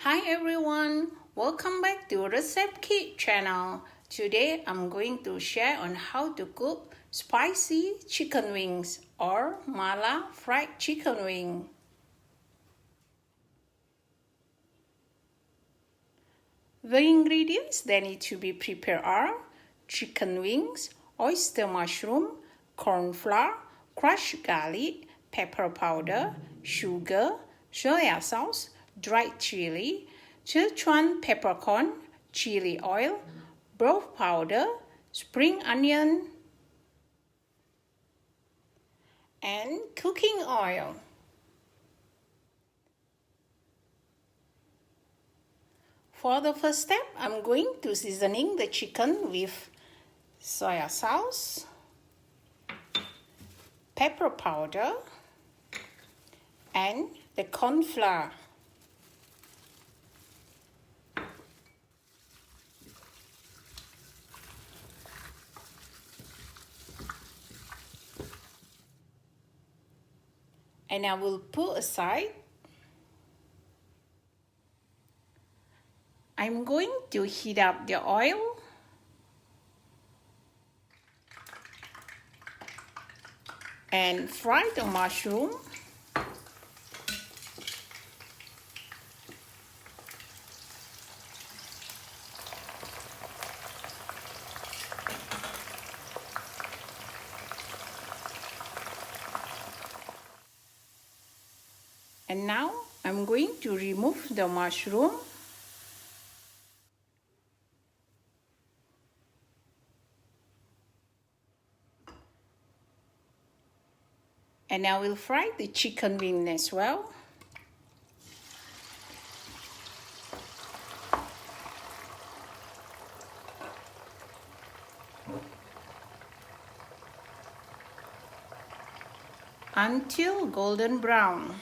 Hi everyone, welcome back to ResepKik channel. Today I'm going to share on how to cook spicy chicken wings or mala fried chicken wing. The ingredients that need to be prepared are chicken wings, oyster mushroom, corn flour, crushed garlic, pepper powder, sugar, soya sauce, dried chili, Szechuan peppercorn, chili oil, broth powder, spring onion, and cooking oil. For the first step, I'm going to seasoning the chicken with soya sauce, pepper powder, and the corn flour. And I will put aside. I'm going to heat up the oil and fry the mushroom. And now I'm going to remove the mushroom. And I will fry the chicken wing as well. Until golden brown.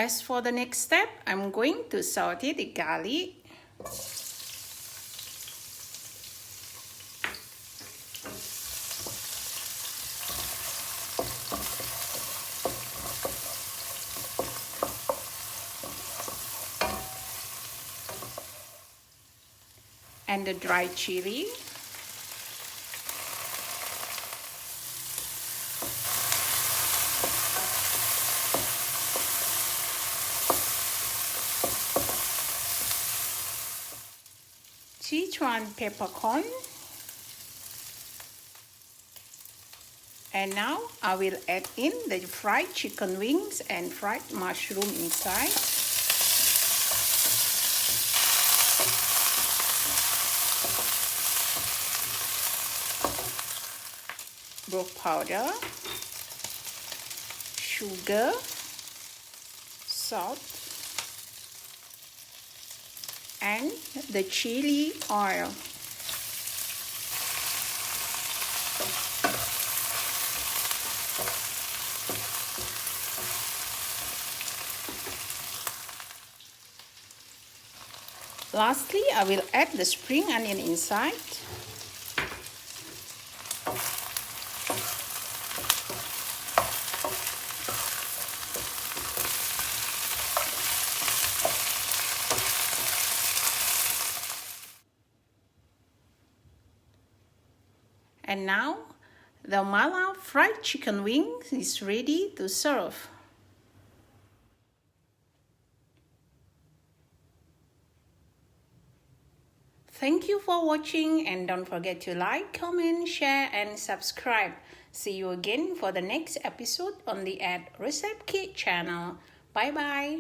As for the next step, I'm going to saute the garlic. And the dried chili. Szechuan peppercorn. And now I will add in the fried chicken wings and fried mushroom inside. Broth powder, sugar, salt, and the chili oil. Lastly, I will add the spring onion inside. And now, the mala fried chicken wings is ready to serve. Thank you for watching, and don't forget to like, comment, share, and subscribe. See you again for the next episode on the ResepKik channel. Bye bye.